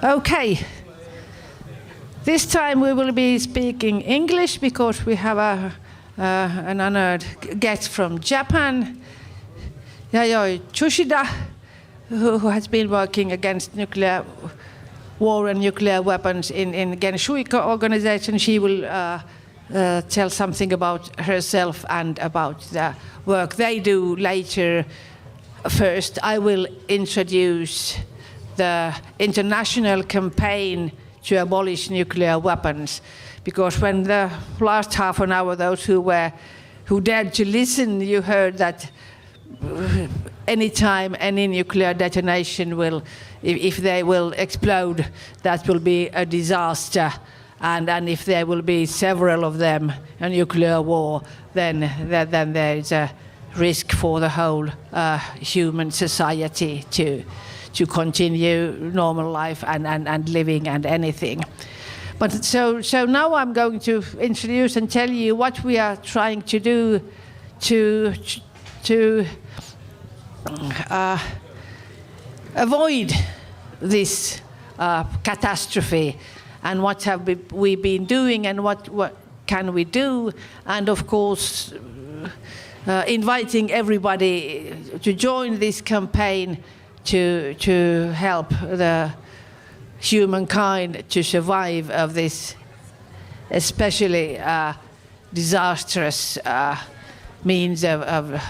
Okay. This time we will be speaking English because we have an honored guest from Japan, Yayoi Tsuchida, who has been working against nuclear war and nuclear weapons in Genshuika organization. She will tell something about herself and about the work they do later. First, I will introduce the international campaign to abolish nuclear weapons, because when the last half an hour, those who dared to listen, you heard that anytime any nuclear detonation will, if they will explode, that will be a disaster. And if there will be several of them, a nuclear war, then there is a risk for the whole human society to continue normal life and living and anything. But so now I'm going to introduce and tell you what we are trying to do to avoid this catastrophe, and what have we been doing, and what can we do, and of course inviting everybody to join this campaign to help the humankind to survive of this especially disastrous means of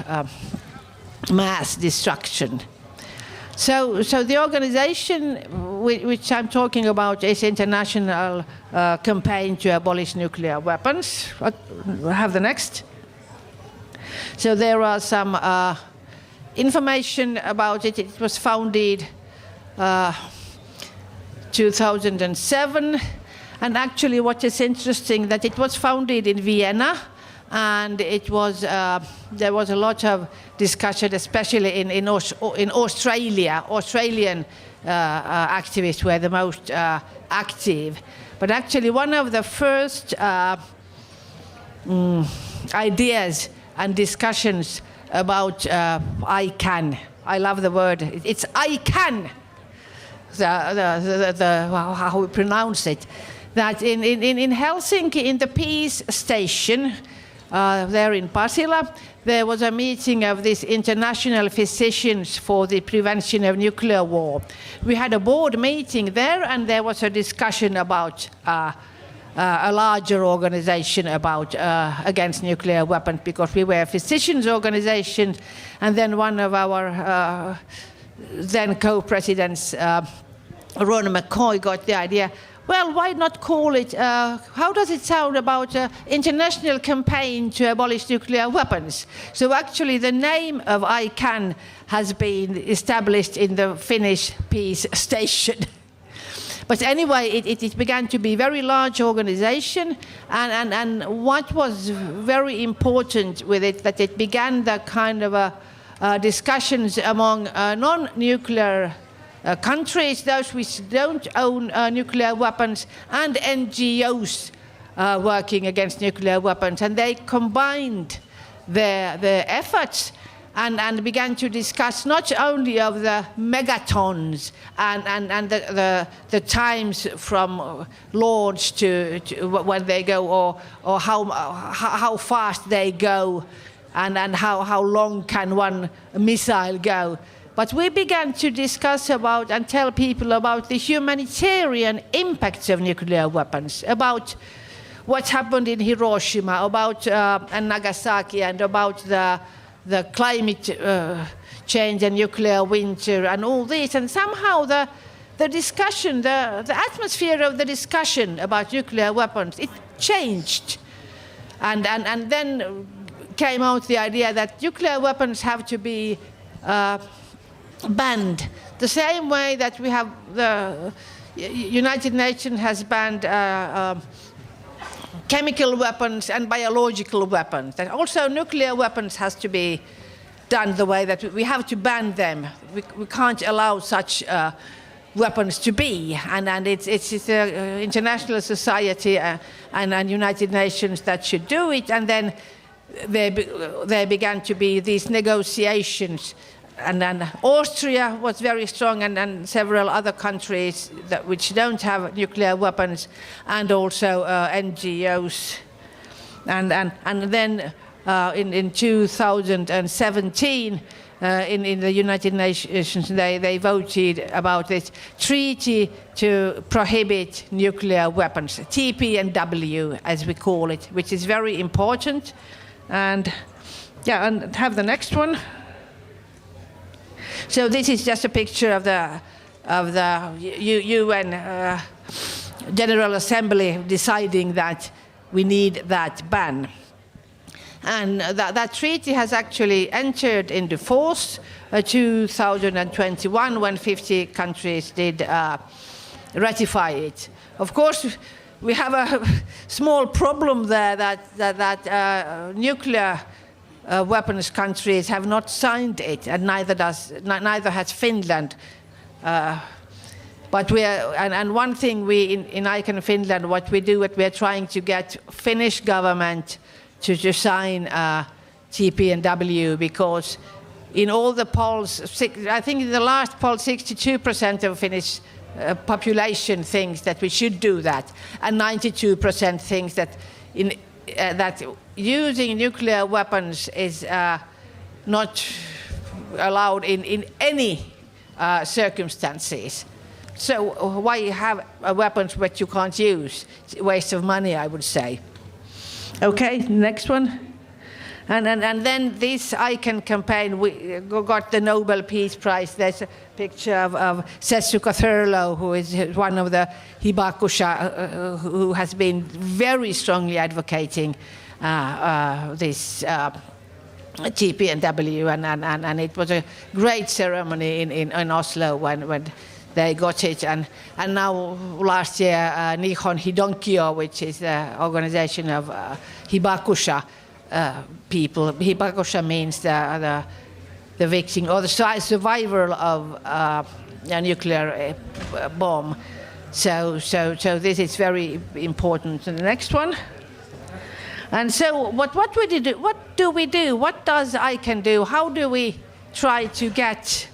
mass destruction. So the organization which I'm talking about is International Campaign to Abolish Nuclear Weapons. We'll have the next. So there are some information about it. It was founded 2007, and actually what is interesting that it was founded in Vienna, and it was there was a lot of discussion, especially in Australia. Australian activists were the most active, but actually one of the first ideas and discussions about ICAN. I love the word. It's ICAN. How we pronounce it. That in Helsinki, in the peace station, there in Pasila, there was a meeting of these international physicians for the prevention of nuclear war. We had a board meeting there, and there was a discussion about a larger organization about against nuclear weapons, because we were a physicians organization, and then one of our then co-presidents, Ron McCoy, got the idea, well, why not call it, how does it sound about international campaign to abolish nuclear weapons? So actually the name of ICAN has been established in the Finnish peace station. But anyway, it began to be a very large organization, and what was very important with it, that it began the kind of discussions among non-nuclear countries, those which don't own nuclear weapons, and NGOs working against nuclear weapons. And they combined their efforts and began to discuss not only of the megatons and the times from launch to when they go, or how fast they go, and how long can one missile go. But we began to discuss about and tell people about the humanitarian impacts of nuclear weapons, about what happened in Hiroshima, about and Nagasaki, and about the climate change and nuclear winter and all this. And somehow the discussion, the atmosphere of the discussion about nuclear weapons, it changed. And then came out the idea that nuclear weapons have to be banned. The same way that we have the United Nations has banned chemical weapons and biological weapons. And also nuclear weapons has to be done the way that we have to ban them. We can't allow such weapons to be. And it's the international society and United Nations that should do it. And then there began to be these negotiations and then Austria was very strong, and several other countries which don't have nuclear weapons, and also NGOs. And then in 2017, in the United Nations, they voted about this treaty to prohibit nuclear weapons, TPNW as we call it, which is very important. And yeah, and have the next one. So this is just a picture of the UN General Assembly deciding that we need that ban. And that treaty has actually entered into force 2021 when 50 countries did ratify it. Of course, we have a small problem there that nuclear weapons countries have not signed it, and neither has Finland. But and one thing we in ICAN Finland, what we do, we are trying to get Finnish government to sign TPNW, because in all the polls, I think in the last poll, 62% of Finnish population thinks that we should do that, and 92% thinks that that using nuclear weapons is not allowed in any circumstances. So why have weapons which you can't use? It's a waste of money, I would say. Okay, next one. And then this ICAN campaign, we got the Nobel Peace Prize. There's a picture of Tsuchida Thurlow, who is one of the hibakusha, who has been very strongly advocating this TPNW, and it was a great ceremony in Oslo when they got it. And now last year, Nihon Hidonkyo, which is the organization of hibakusha people. Hibakusha means the victim or the survivor of a nuclear bomb. So this is very important. And the next one. And so what do we do? What does ICAN do? How do we try to get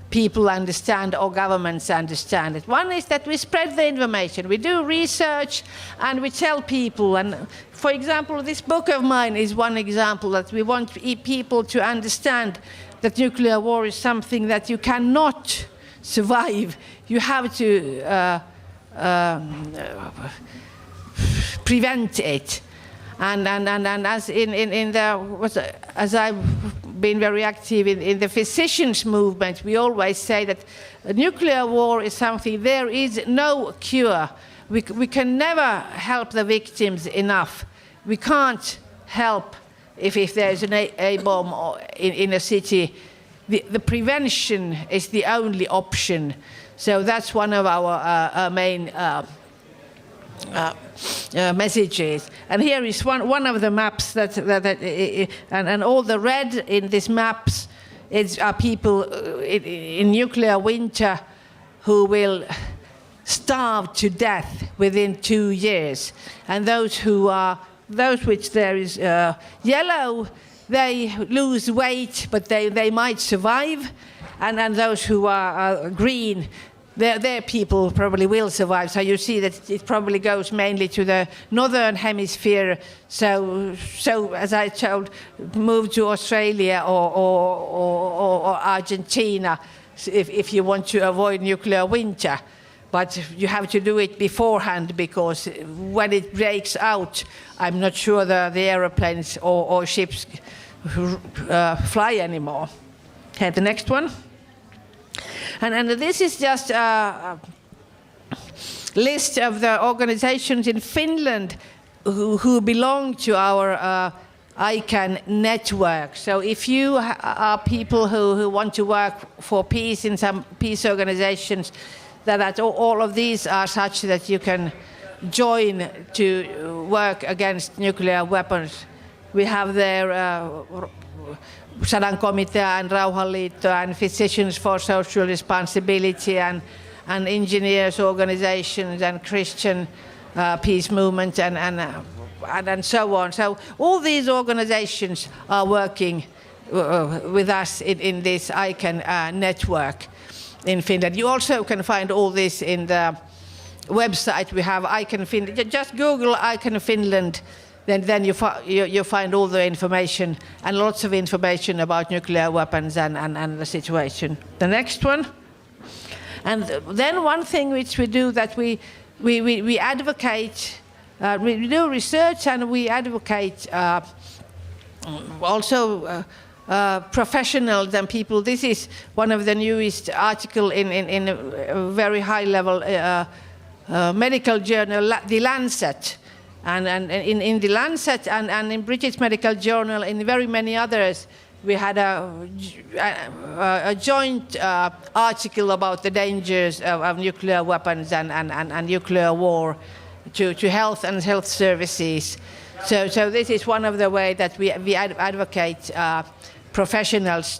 people understand, or governments understand it? One is that we spread the information. We do research and we tell people. And for example, this book of mine is one example that we want people to understand that nuclear war is something that you cannot survive. You have to prevent it. And as I've been very active in the physicians movement, we always say that nuclear war is something, there is no cure. We can never help the victims enough. We can't help if there's an A bomb in a city. The prevention is the only option. So that's one of our main messages. And here is one of the maps and all the red in these maps are people in nuclear winter who will starve to death within 2 years. And those which there is yellow, they lose weight, but they might survive. And those who are green, their people probably will survive. So you see that it probably goes mainly to the northern hemisphere. So as I told, move to Australia or Argentina if you want to avoid nuclear winter. But you have to do it beforehand, because when it breaks out, I'm not sure the aeroplanes or ships fly anymore. Okay, the next one. And this is just a list of the organizations in Finland who belong to our ICAN network. So if you are people who want to work for peace in some peace organizations, that all of these are such that you can join to work against nuclear weapons. We have there Sadan Komitea and Rauhanliitto and Physicians for Social Responsibility and engineers organizations and Christian peace movement and so on. So all these organizations are working with us in this ICAN network in Finland. You also can find all this in the website. We have ICAN Finland. Just Google ICAN Finland, then you find all the information and lots of information about nuclear weapons and the situation. The next one. And then one thing which we do that we advocate, we do research and we advocate also professionals and people. This is one of the newest article in a very high level medical journal, The Lancet. And in The Lancet and in British Medical Journal, in very many others, we had a joint article about the dangers of nuclear weapons and nuclear war to health and health services. So this is one of the ways that we advocate professionals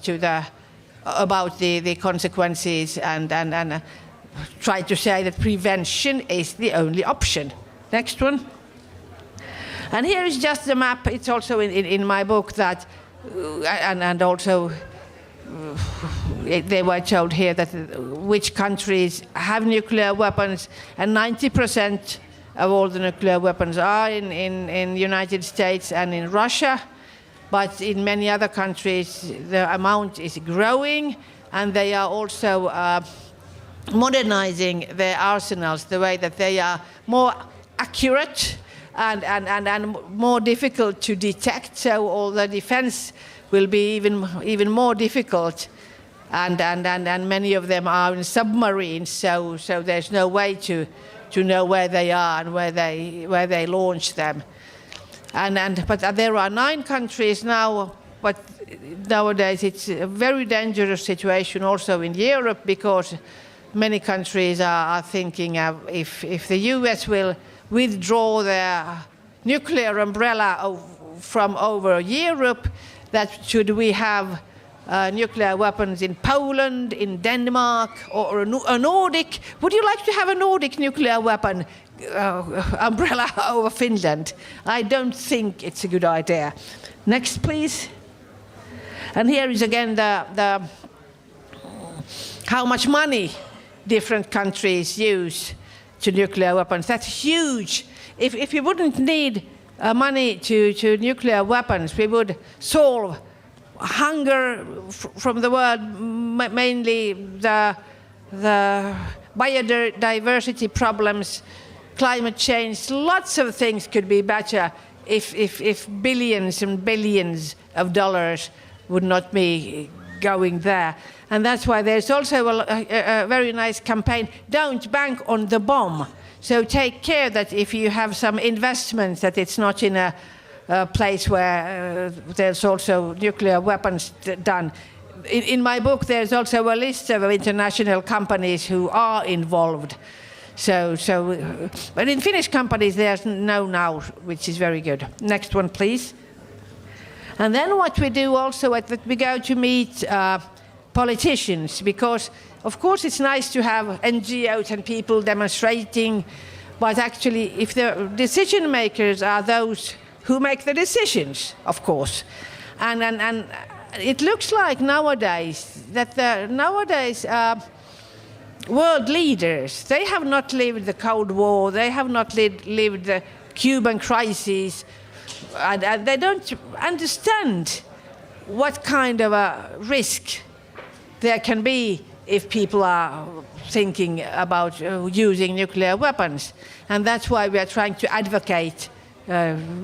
about the consequences and try to say that prevention is the only option. Next one. And here is just the map. It's also in my book that, and also they were told here that which countries have nuclear weapons, and 90% of all the nuclear weapons are in United States and in Russia. But in many other countries, the amount is growing, and they are also modernizing their arsenals the way that they are more accurate and more difficult to detect. So all the defense will be even more difficult, and many of them are in submarines. So there's no way to know where they are and where they launch them. But there are 9 countries now. But nowadays it's a very dangerous situation also in Europe, because many countries are thinking of if the US will withdraw their nuclear umbrella from over Europe, that should we have nuclear weapons in Poland, in Denmark, or a Nordic? Would you like to have a Nordic nuclear weapon umbrella over Finland? I don't think it's a good idea. Next, please. And here is again the how much money different countries use to nuclear weapons. That's huge. If we wouldn't need money to nuclear weapons, we would solve hunger from the world, mainly the biodiversity problems, climate change. Lots of things could be better if billions and billions of dollars would not be going there. And that's why there's also a very nice campaign, don't bank on the bomb. So take care that if you have some investments, that it's not in a place where there's also nuclear weapons done. In my book, there's also a list of international companies who are involved. But in Finnish companies, there's no now, which is very good. Next one, please. And then what we do also, that we go to meet politicians, because of course it's nice to have NGOs and people demonstrating, but actually if the decision makers are those who make the decisions, of course. And it looks like nowadays that world leaders, they have not lived the Cold War, they have not lived the Cuban crisis, and they don't understand what kind of a risk there can be if people are thinking about using nuclear weapons. And that's why we are trying to advocate,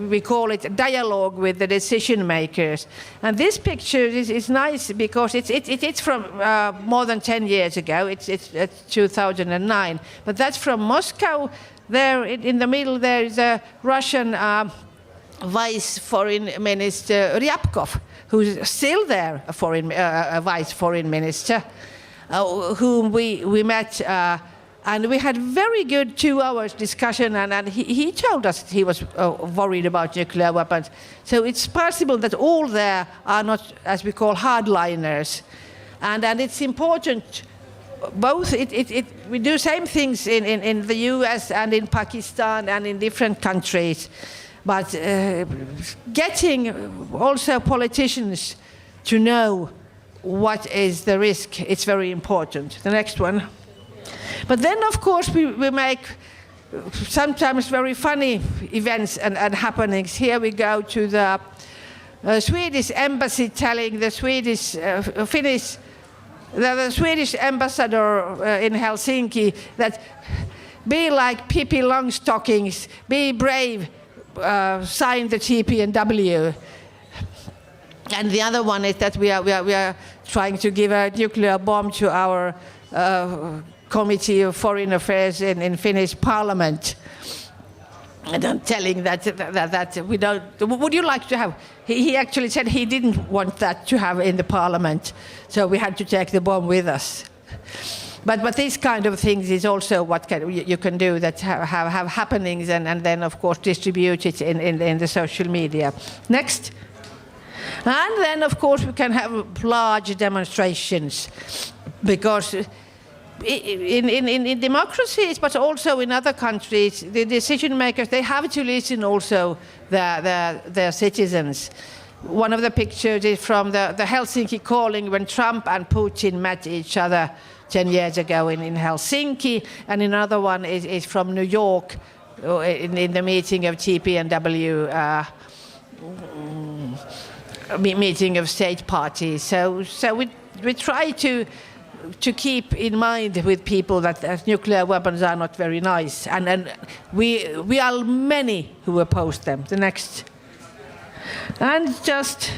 we call it dialogue with the decision makers. And this picture is nice because it's from more than 10 years ago, it's 2009. But that's from Moscow. There in the middle there is a Russian Vice Foreign Minister Ryabkov, who's still there, a Vice Foreign Minister, whom we met, and we had very good 2 hours discussion, and he told us that he was worried about nuclear weapons. So it's possible that all there are not, as we call, hardliners, and it's important. Both we do same things in the US and in Pakistan and in different countries. But getting also politicians to know what is the risk. It's very important. The next one. But then, of course, we make sometimes very funny events and happenings. Here we go to the Swedish embassy telling the Swedish the Swedish ambassador in Helsinki that be like Pippi Longstockings, be brave, sign the TPNW. And the other one is that we are trying to give a nuclear bomb to our Committee of Foreign Affairs in Finnish Parliament. And I'm telling that we don't. Would you like to have? He actually said he didn't want that to have in the Parliament, so we had to take the bomb with us. But these kind of things is also what you can do, that have happenings and then of course distribute it in the social media. Next. And then of course we can have large demonstrations, because in democracies, but also in other countries, the decision makers, they have to listen also their citizens. One of the pictures is from the Helsinki calling when Trump and Putin met each other 10 years ago in Helsinki, and another one is from New York in the meeting of TPNW, meeting of state parties. So we try to keep in mind with people that nuclear weapons are not very nice, and we are many who oppose them. The next. And just,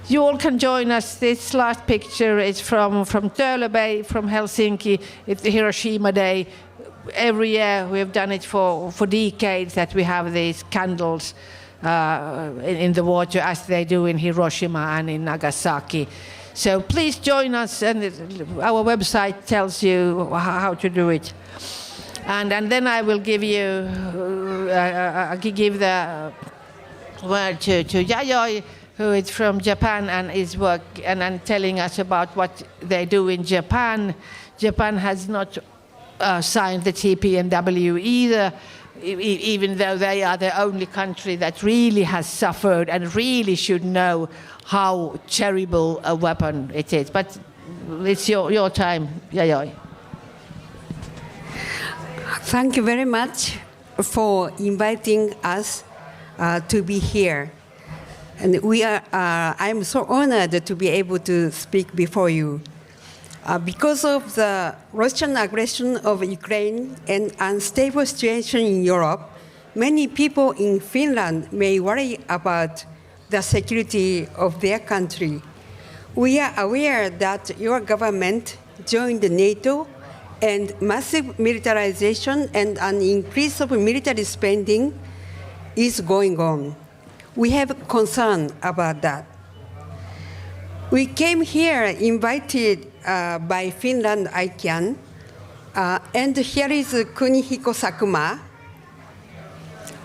you all can join us. This last picture is from Tölöbei, from Helsinki. It's the Hiroshima Day. Every year we have done it for decades, that we have these candles in the water as they do in Hiroshima and in Nagasaki. So please join us, and our website tells you how to do it. And then I will give you give the word to Yayoi, who is from Japan and is telling us about what they do in Japan. Japan has not signed the TPNW either, even though they are the only country that really has suffered and really should know how terrible a weapon it is. But it's your time, Yayoi. Thank you very much for inviting us to be here. And I'm so honored to be able to speak before you. Because of the Russian aggression of Ukraine and unstable situation in Europe, many people in Finland may worry about the security of their country. We are aware that your government joined NATO, and massive militarization and an increase of military spending is going on. We have concern about that. We came here invited by Finland ICAN, and here is Kunihiko Sakuma,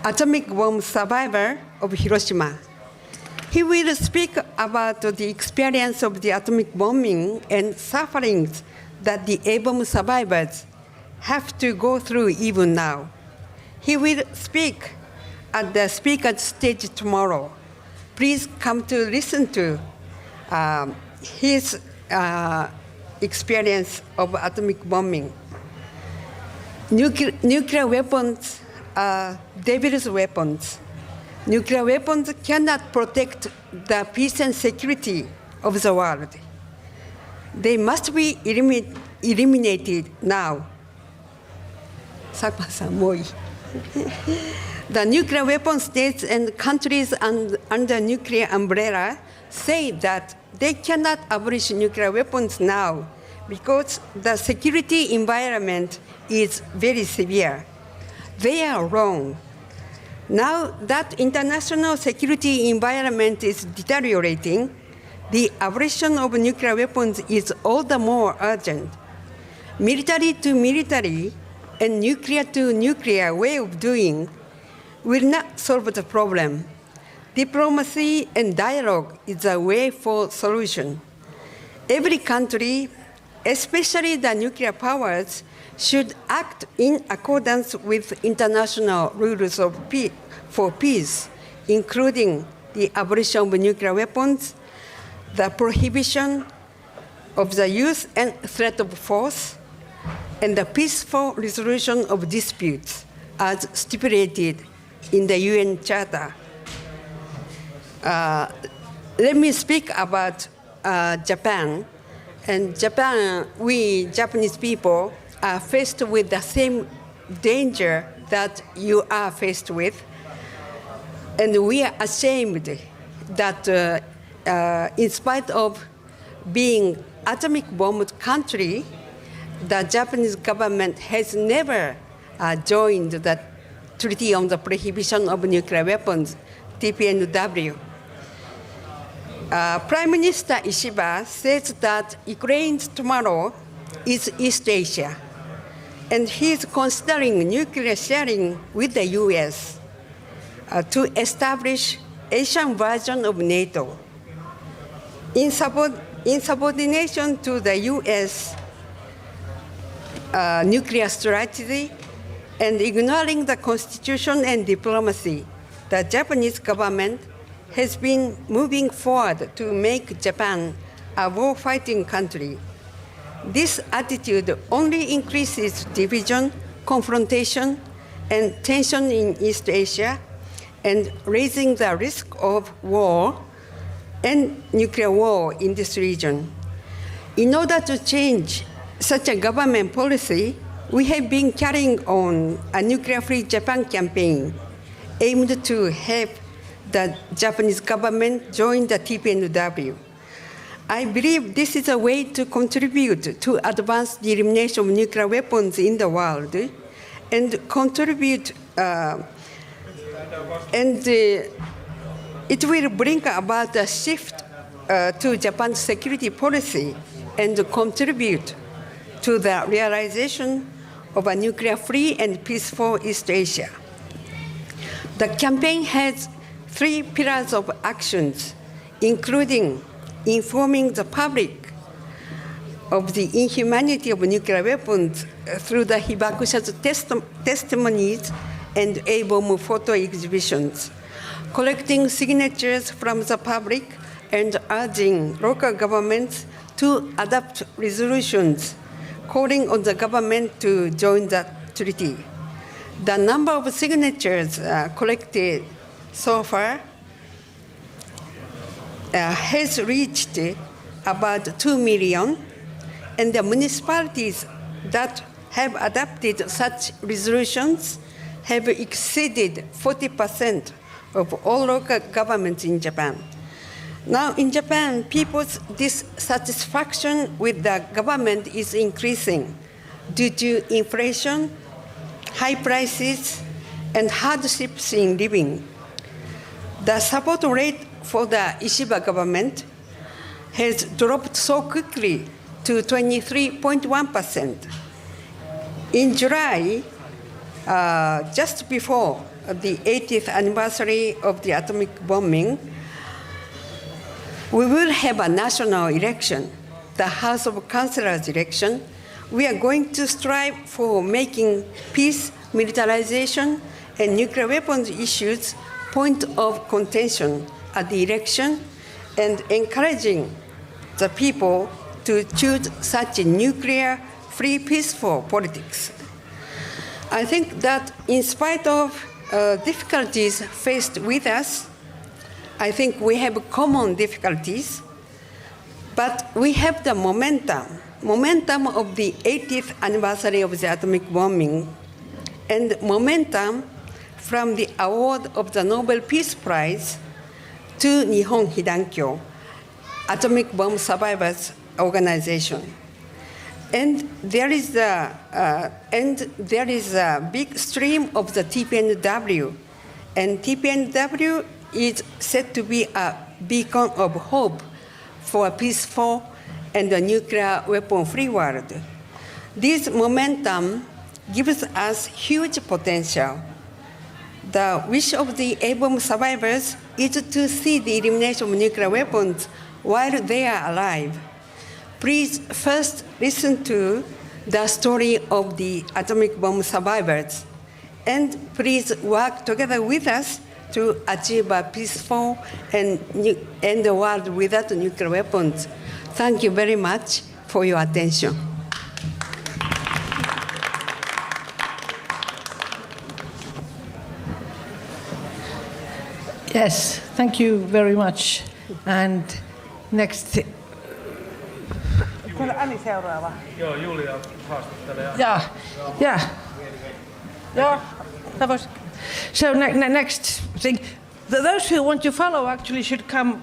atomic bomb survivor of Hiroshima. He will speak about the experience of the atomic bombing and sufferings that the A-bomb survivors have to go through even now. He will speak at the speaker's stage tomorrow. Please come to listen to his experience of atomic bombing. Nuclear weapons are devil's weapons. Nuclear weapons cannot protect the peace and security of the world. They must be eliminated now. The nuclear weapon states and countries under nuclear umbrella say that they cannot abolish nuclear weapons now because the security environment is very severe. They are wrong. Now that international security environment is deteriorating, the abolition of nuclear weapons is all the more urgent. Military to military and nuclear to nuclear way of doing will not solve the problem. Diplomacy and dialogue is a way for solution. Every country, especially the nuclear powers, should act in accordance with international rules of for peace, including the abolition of nuclear weapons, the prohibition of the use and threat of force, and the peaceful resolution of disputes as stipulated in the UN Charter. Let me speak about Japan. And Japan, we Japanese people are faced with the same danger that you are faced with. And we are ashamed that in spite of being atomic bombed country, the Japanese government has never joined the Treaty on the Prohibition of Nuclear Weapons, TPNW. Prime Minister Ishiba says that Ukraine's tomorrow is East Asia, and he's considering nuclear sharing with the US to establish Asian version of NATO. In subordination to the US nuclear strategy and ignoring the constitution and diplomacy, the Japanese government has been moving forward to make Japan a war-fighting country. This attitude only increases division, confrontation, and tension in East Asia, and raising the risk of war and nuclear war in this region. In order to change such a government policy, we have been carrying on a nuclear-free Japan campaign aimed to help the Japanese government join the TPNW. I believe this is a way to contribute to advance the elimination of nuclear weapons in the world and contribute, it will bring about a shift to Japan's security policy and contribute to the realization of a nuclear-free and peaceful East Asia. The campaign has 3 pillars of actions, including informing the public of the inhumanity of nuclear weapons through the hibakusha's testimonies and A-bomb photo exhibitions, collecting signatures from the public and urging local governments to adopt resolutions calling on the government to join the treaty. The number of signatures collected so far has reached about 2 million, and the municipalities that have adopted such resolutions have exceeded 40% of all local governments in Japan. Now in Japan, people's dissatisfaction with the government is increasing due to inflation, high prices, and hardships in living. The support rate for the Ishiba government has dropped so quickly to 23.1%. In July, just before the 80th anniversary of the atomic bombing, we will have a national election, the House of Councillors election. We are going to strive for making peace, militarization, and nuclear weapons issues point of contention at the election and encouraging the people to choose such a nuclear-free, peaceful politics. I think that in spite of difficulties faced with us, I think we have common difficulties, but we have the momentum of the 80th anniversary of the atomic bombing, and momentum from the award of the Nobel Peace Prize to Nihon Hidankyo, Atomic Bomb Survivors Organization. And there is a big stream of the TPNW, and TPNW is said to be a beacon of hope for a peaceful and a nuclear weapon-free world. This momentum gives us huge potential. The wish of the A-bomb survivors is to see the elimination of nuclear weapons while they are alive. Please first listen to the story of the atomic bomb survivors, and please work together with us to achieve a peaceful and end the world without nuclear weapons. Thank you very much for your attention. Yes, thank you very much. And next. Ani seuraava. Joo, Julia haastattelee. Yeah. So next thing, those who want to follow actually should come